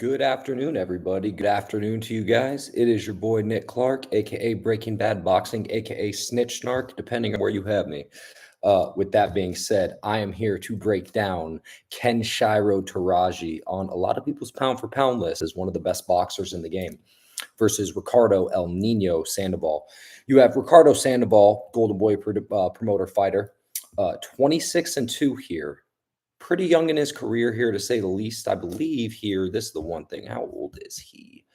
Good afternoon, everybody. Good afternoon to you guys. It is your boy Nick Clark, aka Breaking Bad Boxing, aka Snitch Snark, depending on where you have me. With that being said, I am here to break down Kenshiro Teraji on a lot of people's pound for pound list as one of the best boxers in the game versus Ricardo El Nino Sandoval. You have Ricardo Sandoval, Golden Boy promoter fighter, 26-2 here. Pretty young in his career here, to say the least. I believe here, this is the one thing. How old is he?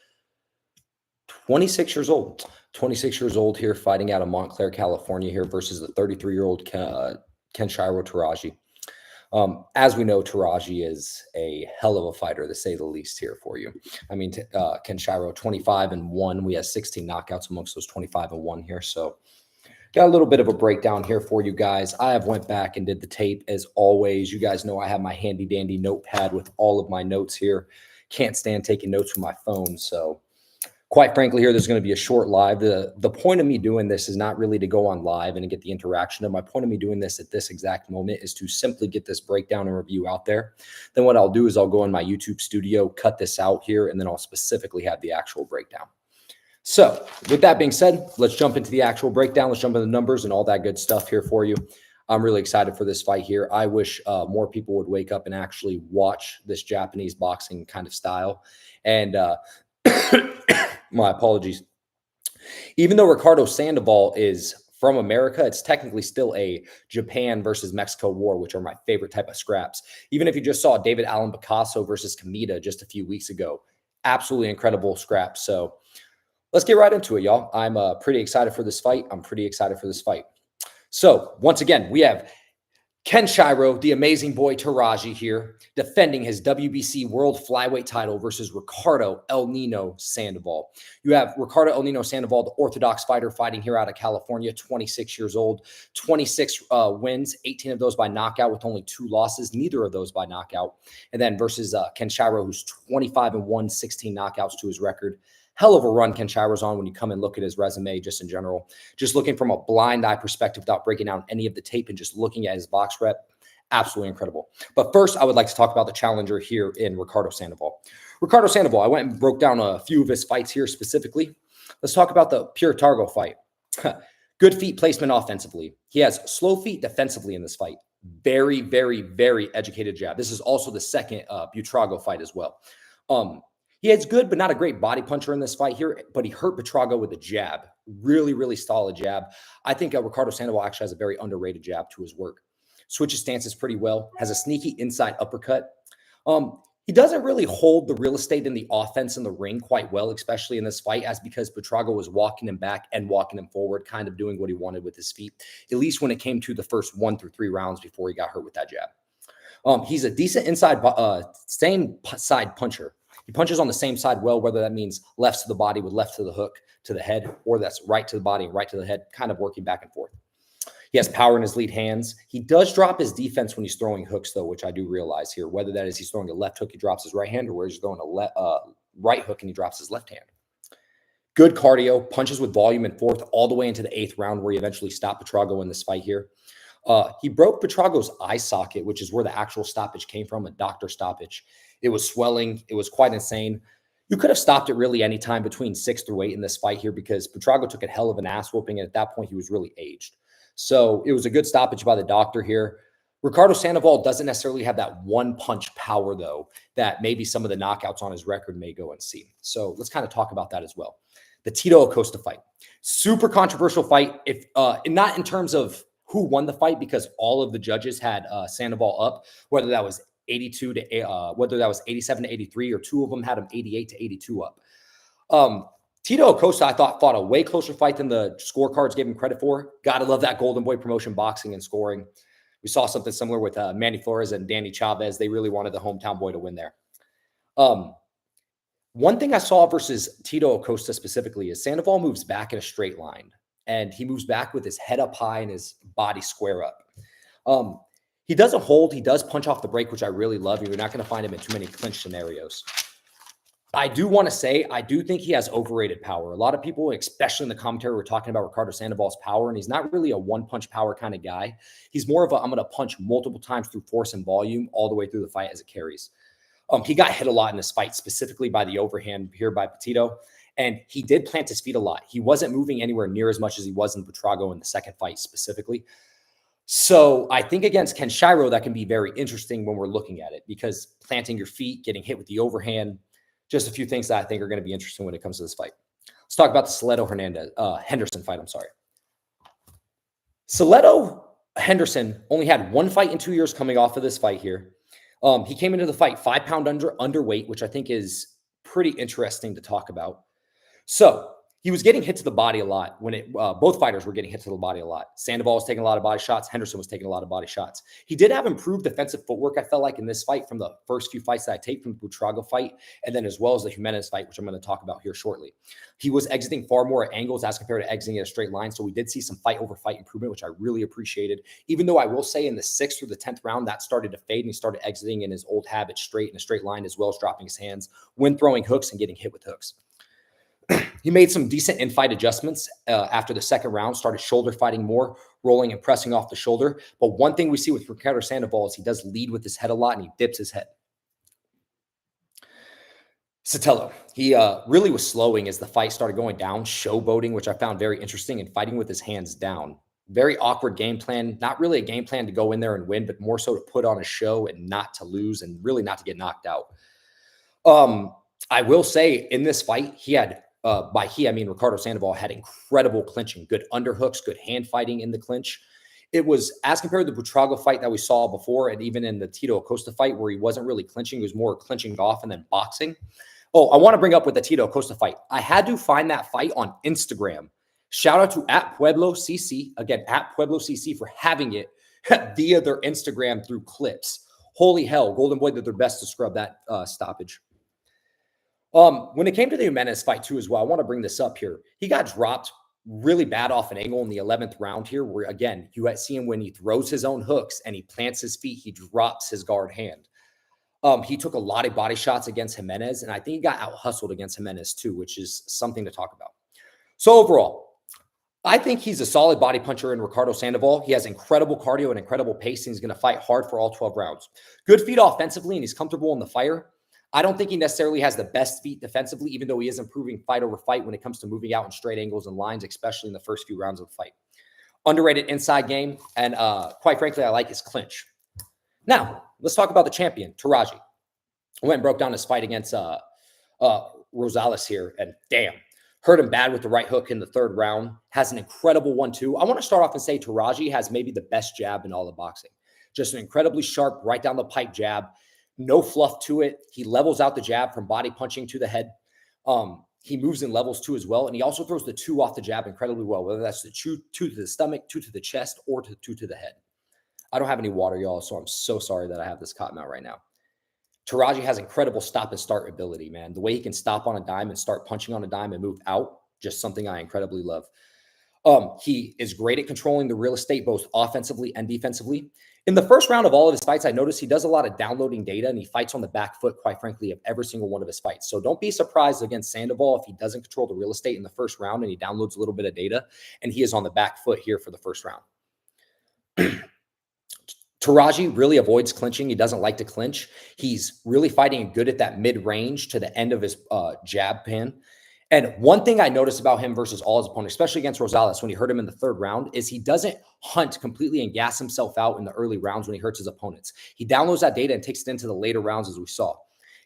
26 years old. 26 years old here, fighting out of Montclair, California here versus the 33-year-old Kenshiro Teraji. As we know, Teraji is a hell of a fighter, to say the least here for you. I mean, Kenshiro 25-1. We have 16 knockouts amongst those 25-1 here. So got a little bit of a breakdown here for you guys. I have went back and did the tape as always. You guys know I have my handy dandy notepad with all of my notes here. Can't stand taking notes from my phone. So quite frankly here, there's going to be a short live. The point of me doing this is not really to go on live and get the interaction. And my point of me doing this at this exact moment is to simply get this breakdown and review out there. Then what I'll do is I'll go in my YouTube studio, cut this out here, and then I'll specifically have the actual breakdown. So with that being said, let's jump into the actual breakdown. Let's jump into the numbers and all that good stuff here for you. I'm really excited for this fight here. I wish more people would wake up and actually watch this Japanese boxing kind of style. And my apologies. Even though Ricardo Sandoval is from America, it's technically still a Japan versus Mexico war, which are my favorite type of scraps. Even if you just saw David Allen Picasso versus Kamita just a few weeks ago, absolutely incredible scraps. So let's get right into it, y'all. I'm pretty excited for this fight. So once again, we have Kenshiro, the amazing boy Teraji here, defending his WBC World Flyweight title versus Ricardo El Nino Sandoval. You have Ricardo El Nino Sandoval, the orthodox fighter, fighting here out of California, 26 years old, 26 wins, 18 of those by knockout with only 2 losses, neither of those by knockout. And then versus Kenshiro, who's 25-1, 16 knockouts to his record. Hell of a run Kenshiro's on when you come and look at his resume just in general. Just looking from a blind eye perspective without breaking down any of the tape and just looking at his box rep, absolutely incredible. But first, I would like to talk about the challenger here in Ricardo Sandoval. Ricardo Sandoval, I went and broke down a few of his fights here specifically. Let's talk about the Pure Targo fight. Good feet placement offensively. He has slow feet defensively in this fight. Very, very, very educated jab. This is also the second Butrago fight as well. He has good, but not a great body puncher in this fight here, but he hurt Butrago with a jab. Really, really solid jab. I think Ricardo Sandoval actually has a very underrated jab to his work. Switches stances pretty well, has a sneaky inside uppercut. He doesn't really hold the real estate in the offense in the ring quite well, especially in this fight, as because Butrago was walking him back and walking him forward, kind of doing what he wanted with his feet, at least when it came to the first 1 through 3 rounds before he got hurt with that jab. He's a decent inside, same side puncher. He punches on the same side well, whether that means left to the body with left to the hook to the head, or that's right to the body and right to the head, kind of working back and forth. He has power in his lead hands. He does drop his defense when he's throwing hooks, though, which I do realize here. Whether that is he's throwing a left hook, he drops his right hand, or where he's throwing a right hook and he drops his left hand. Good cardio, punches with volume and forth all the way into the 8th round, where he eventually stopped Butrago in this fight here. He broke Butrago's eye socket, which is where the actual stoppage came from, a doctor stoppage. It was swelling. It was quite insane. You could have stopped it really any time between 6 through 8 in this fight here, because Butrago took a hell of an ass whooping, and at that point, he was really aged. So it was a good stoppage by the doctor here. Ricardo Sandoval doesn't necessarily have that one-punch power, though, that maybe some of the knockouts on his record may go and see. So let's kind of talk about that as well. The Tito Acosta fight. Super controversial fight, if not in terms of who won the fight, because all of the judges had Sandoval up, whether that was 82 to whether that was 87 to 83, or 2 of them had him 88 to 82 up. Tito Acosta, I thought, fought a way closer fight than the scorecards gave him credit for. Gotta love that Golden Boy promotion boxing and scoring. We saw something similar with Manny Flores and Danny Chavez. They really wanted the hometown boy to win there. One thing I saw versus Tito Acosta specifically is Sandoval moves back in a straight line, and he moves back with his head up high and his body square up. He doesn't hold. He does punch off the break, which I really love. You're not going to find him in too many clinch scenarios. I do want to say, I do think he has overrated power. A lot of people, especially in the commentary, were talking about Ricardo Sandoval's power, and he's not really a one-punch power kind of guy. He's more of a, I'm going to punch multiple times through force and volume all the way through the fight as it carries. He got hit a lot in this fight, specifically by the overhand here by Petito. And he did plant his feet a lot. He wasn't moving anywhere near as much as he was in Buitrago in the second fight specifically. So I think against Kenshiro, that can be very interesting when we're looking at it, because planting your feet, getting hit with the overhand, just a few things that I think are going to be interesting when it comes to this fight. Let's talk about the Henderson fight. I'm sorry. Soledo Henderson only had one fight in 2 years coming off of this fight here. He came into the fight 5 pound underweight, which I think is pretty interesting to talk about. So he was getting hit to the body a lot when both fighters were getting hit to the body a lot. Sandoval was taking a lot of body shots. Henderson was taking a lot of body shots. He did have improved defensive footwork, I felt like, in this fight from the first few fights that I taped from the Buitrago fight, and then as well as the Jimenez fight, which I'm going to talk about here shortly. He was exiting far more at angles as compared to exiting at a straight line. So we did see some fight over fight improvement, which I really appreciated. Even though I will say in the 6th or the 10th round, that started to fade and he started exiting in his old habit straight in a straight line, as well as dropping his hands when throwing hooks and getting hit with hooks. He made some decent in-fight adjustments after the second round, started shoulder fighting more, rolling and pressing off the shoulder. But one thing we see with Ricardo Sandoval is he does lead with his head a lot and he dips his head. Sotelo, he really was slowing as the fight started going down, showboating, which I found very interesting, and fighting with his hands down. Very awkward game plan. Not really a game plan to go in there and win, but more so to put on a show and not to lose and really not to get knocked out. I will say in this fight, he had by he, I mean Ricardo Sandoval had incredible clinching, good underhooks, good hand fighting in the clinch. It was, as compared to the Buitrago fight that we saw before, and even in the Tito Acosta fight where he wasn't really clinching, he was more clinching off and then boxing. Oh, I want to bring up with the Tito Acosta fight. I had to find that fight on Instagram. Shout out to @PuebloCC, again, @PuebloCC for having it via their Instagram through clips. Holy hell, Golden Boy did their best to scrub that stoppage. When it came to the Jimenez fight too as well, I want to bring this up here. He got dropped really bad off an angle in the 11th round here, where again, you see him when he throws his own hooks and he plants his feet, he drops his guard hand. He took a lot of body shots against Jimenez, and I think he got out-hustled against Jimenez too, which is something to talk about. So overall, I think he's a solid body puncher in Ricardo Sandoval. He has incredible cardio and incredible pace, and he's going to fight hard for all 12 rounds. Good feet offensively, and he's comfortable in the fire. I don't think he necessarily has the best feet defensively, even though he is improving fight over fight when it comes to moving out in straight angles and lines, especially in the first few rounds of the fight. Underrated inside game, and quite frankly, I like his clinch. Now, let's talk about the champion, Teraji. I went and broke down his fight against Rosales here, and damn, hurt him bad with the right hook in the 3rd round. Has an incredible 1-2. I want to start off and say Teraji has maybe the best jab in all of boxing. Just an incredibly sharp, right down the pipe jab. No fluff to it. He levels out the jab from body punching to the head. He moves in levels too as well. And he also throws the 2 off the jab incredibly well, whether that's the 2 to the stomach, 2 to the chest, or 2 to the head. I don't have any water, y'all, so I'm so sorry that I have this cotton out right now. Teraji has incredible stop and start ability, man. The way he can stop on a dime and start punching on a dime and move out, just something I incredibly love. He is great at controlling the real estate, both offensively and defensively. In the first round of all of his fights, I noticed he does a lot of downloading data, and he fights on the back foot, quite frankly, of every single one of his fights. So don't be surprised against Sandoval if he doesn't control the real estate in the first round and he downloads a little bit of data, and he is on the back foot here for the first round. Teraji really avoids clinching. He doesn't like to clinch. He's really fighting good at that mid-range to the end of his jab pan. And one thing I noticed about him versus all his opponents, especially against Rosales when he hurt him in the 3rd round, is he doesn't hunt completely and gas himself out in the early rounds when he hurts his opponents. He downloads that data and takes it into the later rounds, as we saw.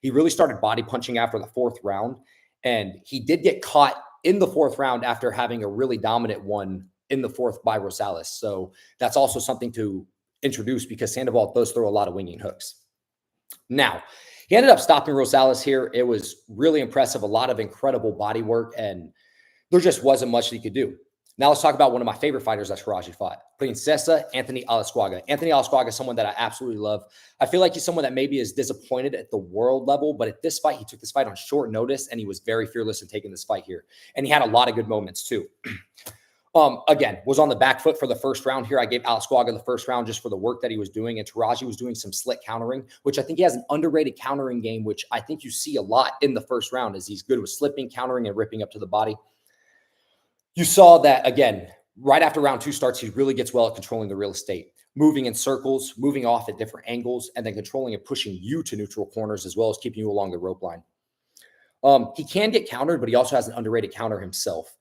He really started body punching after the 4th round, and he did get caught in the 4th round after having a really dominant one in the 4th by Rosales. So that's also something to introduce, because Sandoval does throw a lot of winging hooks. Now, he ended up stopping Rosales here. It was really impressive, a lot of incredible body work, and there just wasn't much that he could do. Now let's talk about one of my favorite fighters that Teraji fought, Princesa Anthony Alasquaga. Anthony Alasquaga is someone that I absolutely love. I feel like he's someone that maybe is disappointed at the world level, but at this fight, he took this fight on short notice, and he was very fearless in taking this fight here. And he had a lot of good moments too. Again, was on the back foot for the first round here. I gave Alasquaga the first round just for the work that he was doing, and Teraji was doing some slick countering, which I think he has an underrated countering game, which I think you see a lot in the first round, as he's good with slipping, countering, and ripping up to the body. You saw that, again, right after round 2 starts, he really gets well at controlling the real estate. moving in circles, moving off at different angles, and then controlling and pushing you to neutral corners as well as keeping you along the rope line. He can get countered, but he also has an underrated counter himself.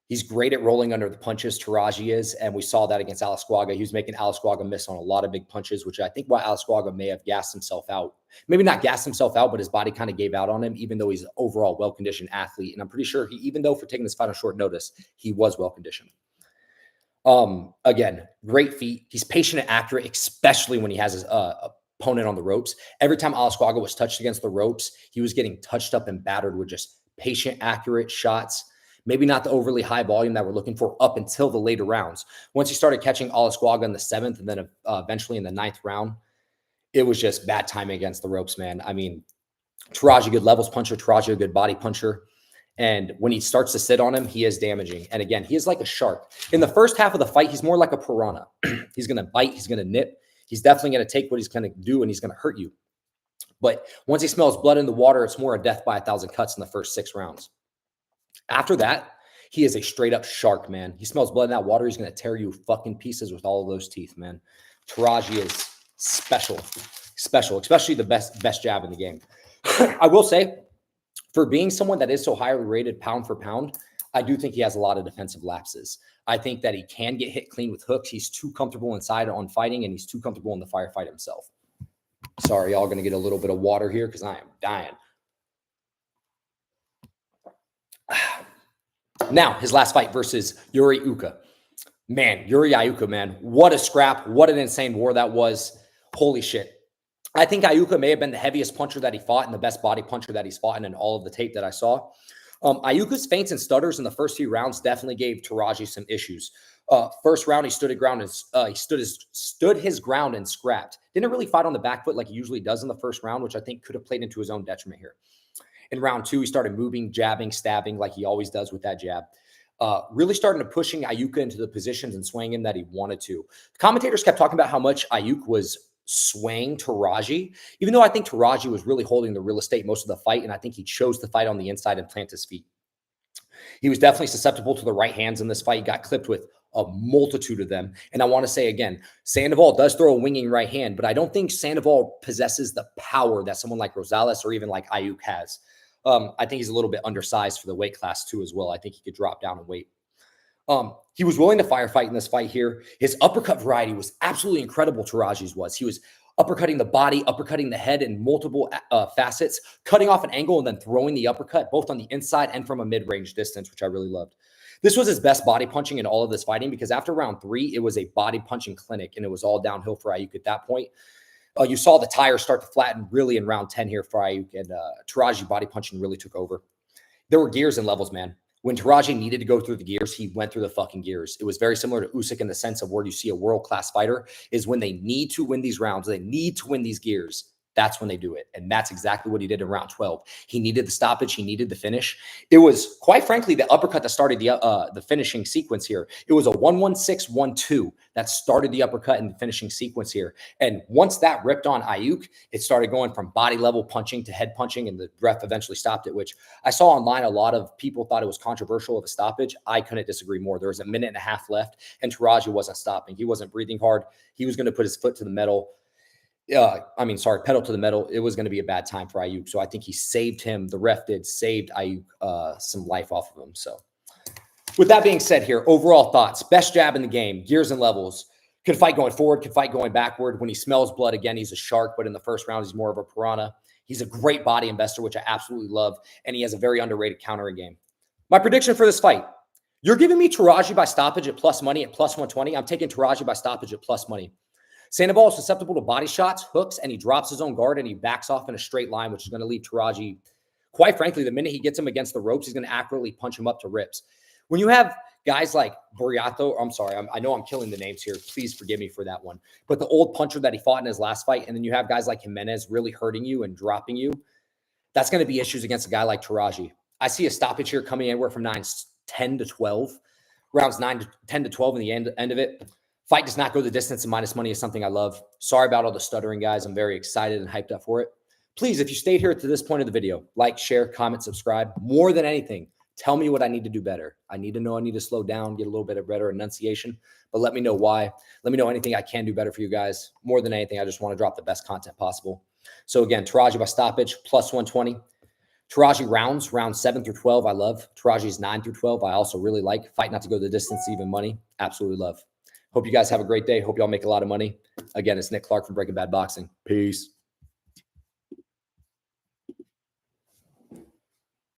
He's great at rolling under the punches, Teraji is, and we saw that against Alasquaga. He was making Alasquaga miss on a lot of big punches, which I think why Alasquaga may have gassed himself out. Maybe not gassed himself out, but his body kind of gave out on him, even though he's an overall well-conditioned athlete. And I'm pretty sure even though for taking this fight on short notice, he was well-conditioned. Again, great feet. He's patient and accurate, especially when he has his opponent on the ropes. Every time Alasquaga was touched against the ropes, he was getting touched up and battered with just patient, accurate shots. Maybe not the overly high volume that we're looking for up until the later rounds. Once he started catching Alasquaga in the 7th and then eventually in the 9th round, it was just bad timing against the ropes, man. I mean, Teraji, good levels puncher, Teraji, a good body puncher. And when he starts to sit on him, he is damaging. And again, he is like a shark. In the first half of the fight, he's more like a piranha. He's going to bite. He's going to nip. He's definitely going to take what he's going to do, and he's going to hurt you. But once he smells blood in the water, it's more a death by 1,000 cuts in the first 6 rounds. After that, he is a straight up shark, man. He smells blood in that water. He's going to tear you fucking pieces with all of those teeth, man. Teraji is special, especially the best jab in the game. I will say, for being someone that is so highly rated pound for pound, I do think he has a lot of defensive lapses. I think that he can get hit clean with hooks. He's too comfortable inside on fighting, and he's too comfortable in the firefight himself. Sorry, y'all going to get a little bit of water here because I am dying. Now, his last fight versus Yuri Uka. Man, Yuri Iuka, man. What a scrap. What an insane war that was. Holy shit. I think Iuka may have been the heaviest puncher that he fought and the best body puncher that he's fought in all of the tape that I saw. Iuka's feints and stutters in the first few rounds definitely gave Teraji some issues. First round, he stood his ground and stood his ground and scrapped. Didn't really fight on the back foot like he usually does in the first round, which I think could have played into his own detriment here. In round 2, he started moving, jabbing, stabbing like he always does with that jab. Really starting to pushing Iuka into the positions and swaying him that he wanted to. The commentators kept talking about how much Iuka was swaying Teraji, even though I think Teraji was really holding the real estate most of the fight, and I think he chose to fight on the inside and plant his feet. He was definitely susceptible to the right hands in this fight. He got clipped with a multitude of them. And I want to say again, Sandoval does throw a winging right hand, but I don't think Sandoval possesses the power that someone like Rosales or even like Iuka has. I think he's a little bit undersized for the weight class too as well. I think he could drop down in weight. He was willing to firefight in this fight here. His uppercut variety was absolutely incredible. Teraji's was. He was uppercutting the body, uppercutting the head in multiple facets, cutting off an angle and then throwing the uppercut both on the inside and from a mid-range distance, which I really loved. This was his best body punching in all of this fighting because after round 3, it was a body punching clinic and it was all downhill for Iuka at that point. You saw the tires start to flatten really in round 10 here for Iuka, and Teraji body punching really took over. There were gears and levels, man. When Teraji needed to go through the gears, he went through the fucking gears. It was very similar to Usyk in the sense of where you see a world-class fighter is when they need to win these rounds, they need to win these gears. That's when they do it. And that's exactly what he did in round 12. He needed the stoppage. He needed the finish. It was, quite frankly, the uppercut that started the finishing sequence here. It was a 1-1-6-1-2 that started the uppercut and the finishing sequence here. And once that ripped on Iuka, it started going from body level punching to head punching, and the ref eventually stopped it, which I saw online. A lot of people thought it was controversial of a stoppage. I couldn't disagree more. There was a minute and a half left, and Teraji wasn't stopping. He wasn't breathing hard. He was going to put his foot to the metal. Pedal to the metal. It was going to be a bad time for Iuka. So I think he saved him. The ref saved Iuka some life off of him. So with that being said here, overall thoughts, best jab in the game, gears and levels, could fight going forward, could fight going backward. When he smells blood, again, he's a shark, but in the first round, he's more of a piranha. He's a great body investor, which I absolutely love. And he has a very underrated countering game. My prediction for this fight, you're giving me Teraji by stoppage at plus money at plus 120. I'm taking Teraji by stoppage at plus money. Sandoval is susceptible to body shots, hooks, and he drops his own guard and he backs off in a straight line, which is going to leave Teraji, quite frankly, the minute he gets him against the ropes, he's going to accurately punch him up to rips. When you have guys like Buriato, I'm sorry, I know I'm killing the names here. Please forgive me for that one. But the old puncher that he fought in his last fight, and then you have guys like Jimenez really hurting you and dropping you, that's going to be issues against a guy like Teraji. I see a stoppage here coming anywhere from 10 to 12, rounds 10 to 12 in the end of it. Fight does not go the distance, and minus money is something I love. Sorry about all the stuttering, guys. I'm very excited and hyped up for it. Please, if you stayed here to this point of the video, like, share, comment, subscribe. More than anything, Tell me what I need to do better. I need to know I need to slow down, get a little bit of better enunciation, but let me know why. Let me know anything I can do better for you guys. More than anything, I just want to drop the best content possible. So again, Teraji by stoppage, plus 120. Teraji rounds 7 through 12, I love. Teraji's 9 through 12, I also really like. Fight not to go the distance, even money, absolutely love. Hope you guys have a great day. Hope y'all make a lot of money. Again, it's Nick Clark from Breaking Bad Boxing. Peace.